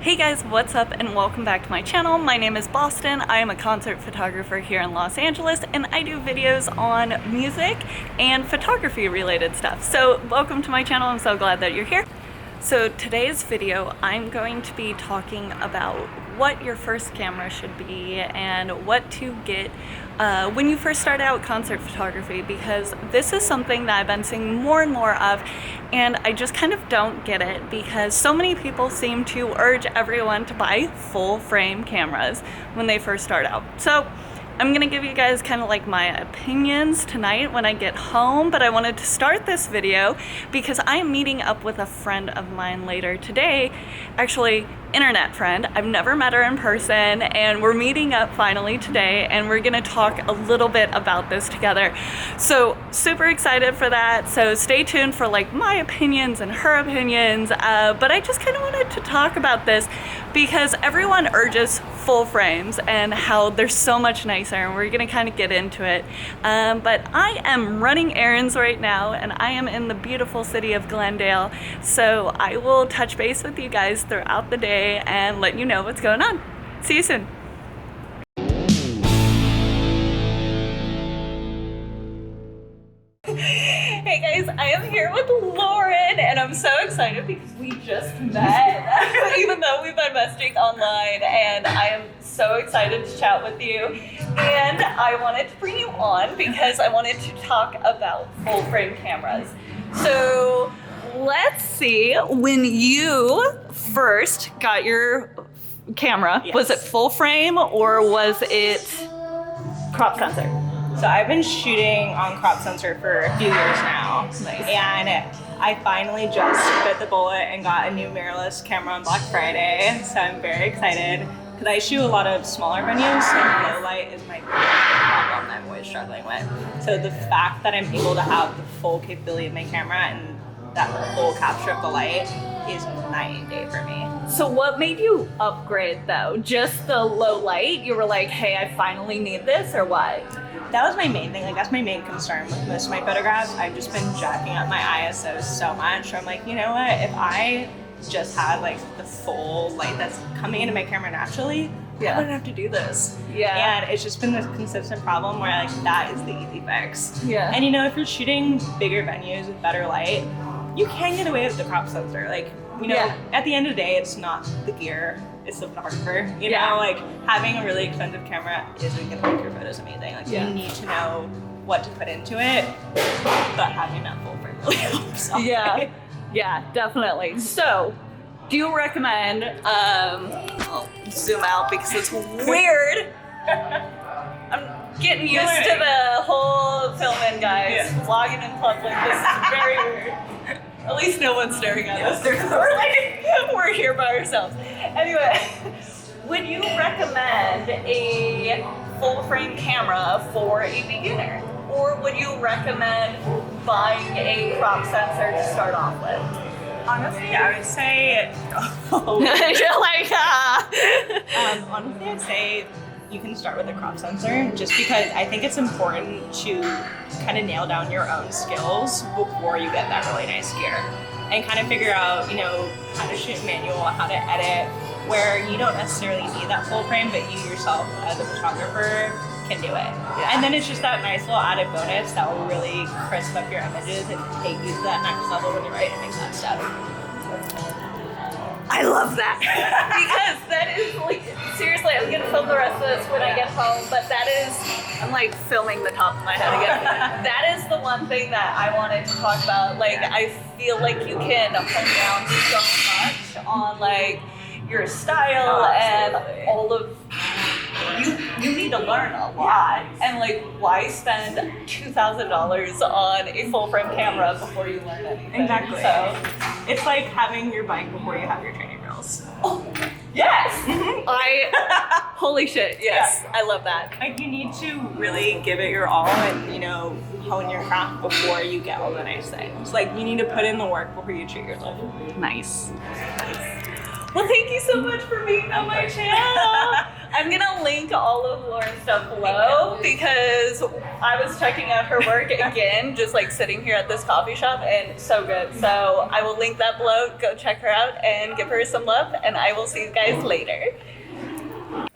Hey guys, what's up and welcome back to my channel. My name is Boston. I am a concert photographer here in Los Angeles and I do videos on music and photography related stuff. So welcome to my channel. I'm so glad that you're here. So today's video, I'm going to be talking about what your first camera should be and what to get when you first start out concert photography, because this is something that I've been seeing more and more of, and I just kind of don't get it because so many people seem to urge everyone to buy full frame cameras when they first start out. So I'm gonna give you guys kind of like my opinions tonight when I get home, but I wanted to start this video because I am meeting up with a friend of mine later today, actually internet friend. I've never met her in person and we're meeting up finally today and we're gonna talk a little bit about this together. So super excited for that. So stay tuned for like my opinions and her opinions, but I just kind of wanted to talk about this because everyone urges full frames and how they're so much nicer, and we're gonna kind of get into it. But I am running errands right now and I am in the beautiful city of Glendale, so I will touch base with you guys throughout the day and let you know what's going on. See you soon. Hey guys, I am here with Lauren and I'm so excited because we just met, even though we've been messaging online, and I am so excited to chat with you. And I wanted to bring you on because I wanted to talk about full frame cameras. So let's see, when you first got your camera, Yes. Was it full frame or was it crop sensor? So I've been shooting on crop sensor for a few years now. Nice. And I finally just bit the bullet and got a new mirrorless camera on Black Friday. So I'm very excited because I shoot a lot of smaller venues and low light is my problem that I'm always struggling with. So the fact that I'm able to have the full capability of my camera and that full capture of the light is night and day for me. So what made you upgrade though? Just the low light? You were like, hey, I finally need this, or what? That was my main thing. Like, that's my main concern with most of my photographs. I've just been jacking up my ISO so much. I'm like, you know what? If I just had like the full light that's coming into my camera naturally, I wouldn't have to do this. Yeah. And it's just been this consistent problem where like that is the easy fix. Yeah. And you know, if you're shooting bigger venues with better light, you can get away with the crop sensor. Like, you know, at the end of the day, it's not the gear, it's the photographer. You know, like having a really expensive camera isn't gonna make your photos amazing. Like you need to know what to put into it, but having that full frame really helps. Yeah, definitely. So, do you recommend, I'll zoom out because it's weird. I'm getting used to the whole filming, guys. Vlogging in public, this is very weird. At least no one's staring at us. We're here by ourselves. Anyway, would you recommend a full frame camera for a beginner? Or would you recommend buying a crop sensor to start off with? Honestly, I would say, You're like, honestly, I'd say you can start with a crop sensor just because I think it's important to kind of nail down your own skills before you get that really nice gear and kind of figure out, you know, how to shoot manual, how to edit, where you don't necessarily need that full frame, but you yourself as a photographer can do it. And then it's just that nice little added bonus that will really crisp up your images and take you to that next level when you're ready to make that step. I love that. Because that is like, seriously, I'm gonna film the rest of this when I get home, but that is, I'm like filming the top of my head again. That is the one thing that I wanted to talk about. Like, I feel like you can hone down so much on like your style and all of, you need to learn a lot. And like, why spend $2,000 on a full frame camera before you learn anything? Exactly. So it's like having your bike before you have your training wheels. oh, yes! Holy shit, yes. I love that. Like, you need to really give it your all and, you know, hone your craft before you get all the nice things. Like, you need to put in the work before you treat yourself. Nice. Well, thank you so much for being on my channel. I'm gonna link all of Lauren's stuff below because I was checking out her work again, just like sitting here at this coffee shop, and so good. So I will link that below. Go check her out and give her some love, and I will see you guys later.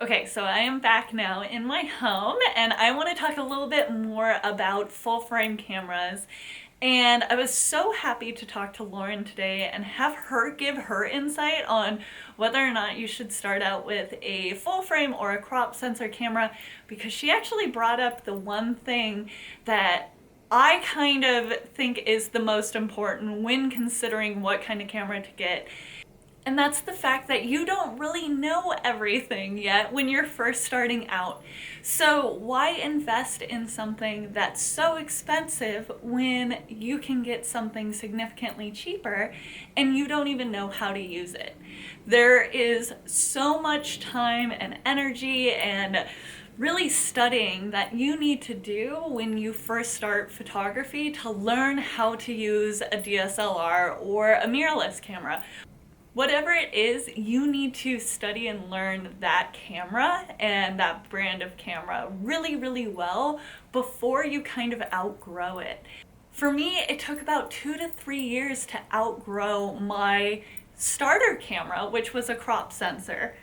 Okay, so I am back now in my home, and I want to talk a little bit more about full frame cameras. And I was so happy to talk to Lauren today and have her give her insight on whether or not you should start out with a full frame or a crop sensor camera, because she actually brought up the one thing that I kind of think is the most important when considering what kind of camera to get. And that's the fact that you don't really know everything yet when you're first starting out. So why invest in something that's so expensive when you can get something significantly cheaper and you don't even know how to use it? There is so much time and energy and really studying that you need to do when you first start photography to learn how to use a DSLR or a mirrorless camera. Whatever it is, you need to study and learn that camera and that brand of camera really, really well before you kind of outgrow it. For me, it took about 2 to 3 years to outgrow my starter camera, which was a crop sensor.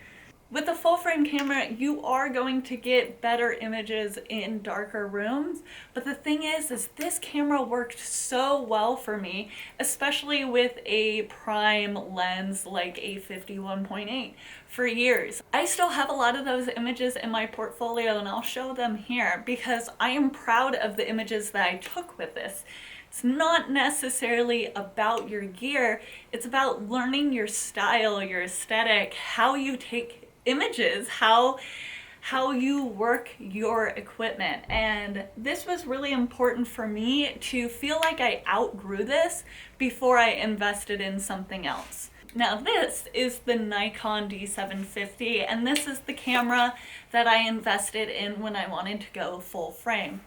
With a full frame camera, you are going to get better images in darker rooms, but the thing is this camera worked so well for me, especially with a prime lens like a 51.8 for years. I still have a lot of those images in my portfolio, and I'll show them here because I am proud of the images that I took with this. It's not necessarily about your gear, it's about learning your style, your aesthetic, how you take images, how you work your equipment. And this was really important for me to feel like I outgrew this before I invested in something else. Now this is the Nikon D750, and this is the camera that I invested in when I wanted to go full frame.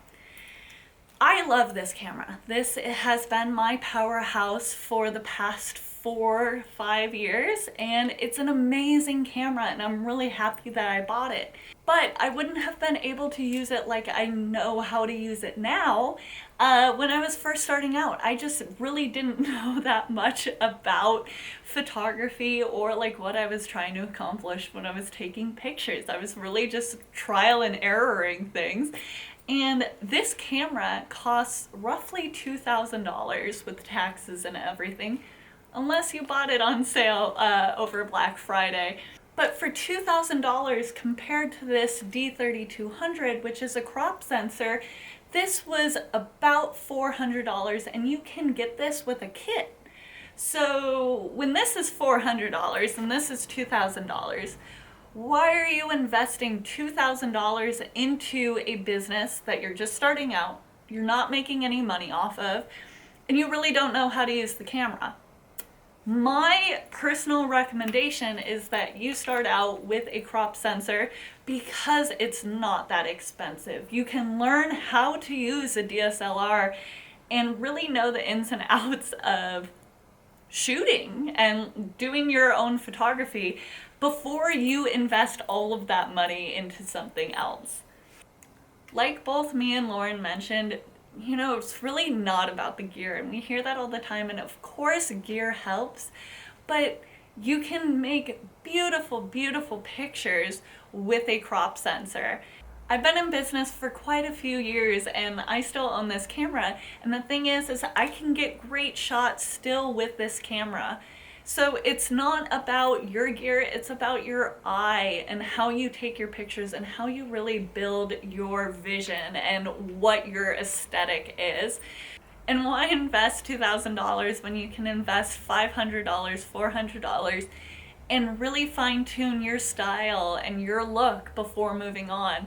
I love this camera. This has been my powerhouse for the past 4-5 years, and it's an amazing camera, and I'm really happy that I bought it. But I wouldn't have been able to use it like I know how to use it now when I was first starting out. I just really didn't know that much about photography or like what I was trying to accomplish when I was taking pictures. I was really just trial and erroring things. And this camera costs roughly $2,000 with taxes and everything, unless you bought it on sale over Black Friday. But for $2,000 compared to this D3200, which is a crop sensor, this was about $400, and you can get this with a kit. So when this is $400 and this is $2,000, why are you investing $2,000 into a business that you're just starting out, you're not making any money off of, and you really don't know how to use the camera? My personal recommendation is that you start out with a crop sensor because it's not that expensive. You can learn how to use a DSLR and really know the ins and outs of shooting and doing your own photography before you invest all of that money into something else. Like both me and Lauren mentioned, you know, it's really not about the gear, and we hear that all the time, and of course gear helps, but you can make beautiful, beautiful pictures with a crop sensor. I've been in business for quite a few years and I still own this camera, and the thing is I can get great shots still with this camera. So it's not about your gear, it's about your eye and how you take your pictures and how you really build your vision and what your aesthetic is. And why invest $2,000 when you can invest $500, $400 and really fine tune your style and your look before moving on?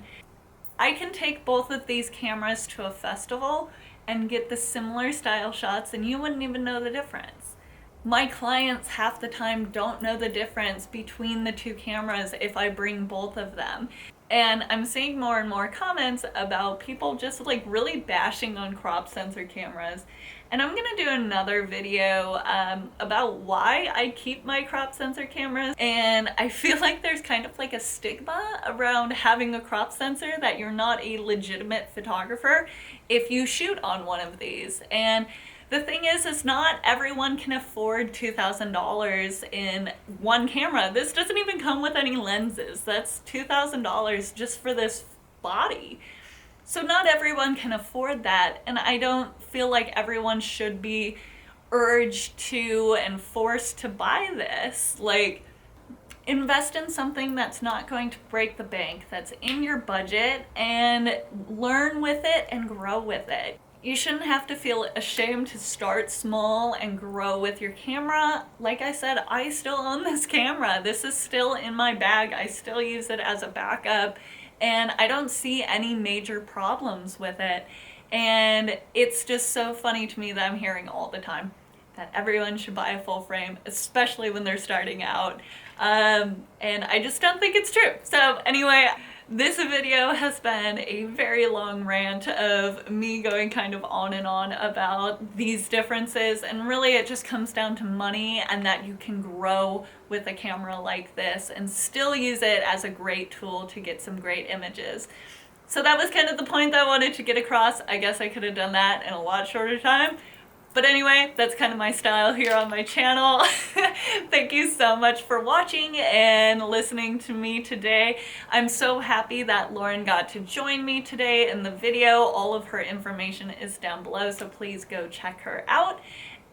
I can take both of these cameras to a festival and get the similar style shots and you wouldn't even know the difference. My clients half the time don't know the difference between the two cameras if I bring both of them. And I'm seeing more and more comments about people just like really bashing on crop sensor cameras. And I'm gonna do another video about why I keep my crop sensor cameras. And I feel like there's kind of like a stigma around having a crop sensor, that you're not a legitimate photographer if you shoot on one of these. And the thing is not everyone can afford $2,000 in one camera. This doesn't even come with any lenses. That's $2,000 just for this body. So not everyone can afford that, and I don't feel like everyone should be urged to and forced to buy this. Like, invest in something that's not going to break the bank, that's in your budget, and learn with it and grow with it. You shouldn't have to feel ashamed to start small and grow with your camera. Like I said, I still own this camera. This is still in my bag. I still use it as a backup, and I don't see any major problems with it. And it's just so funny to me that I'm hearing all the time that everyone should buy a full frame, especially when they're starting out. And I just don't think it's true. So anyway, this video has been a very long rant of me going kind of on and on about these differences, and really it just comes down to money, and that you can grow with a camera like this and still use it as a great tool to get some great images. So that was kind of the point that I wanted to get across. I guess I could have done that in a lot shorter time. But anyway, that's kind of my style here on my channel. Thank you so much for watching and listening to me today. I'm so happy that Lauren got to join me today in the video. All of her information is down below, so please go check her out.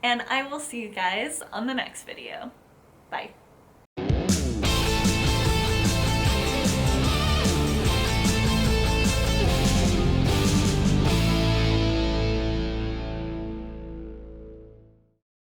And I will see you guys on the next video. Bye.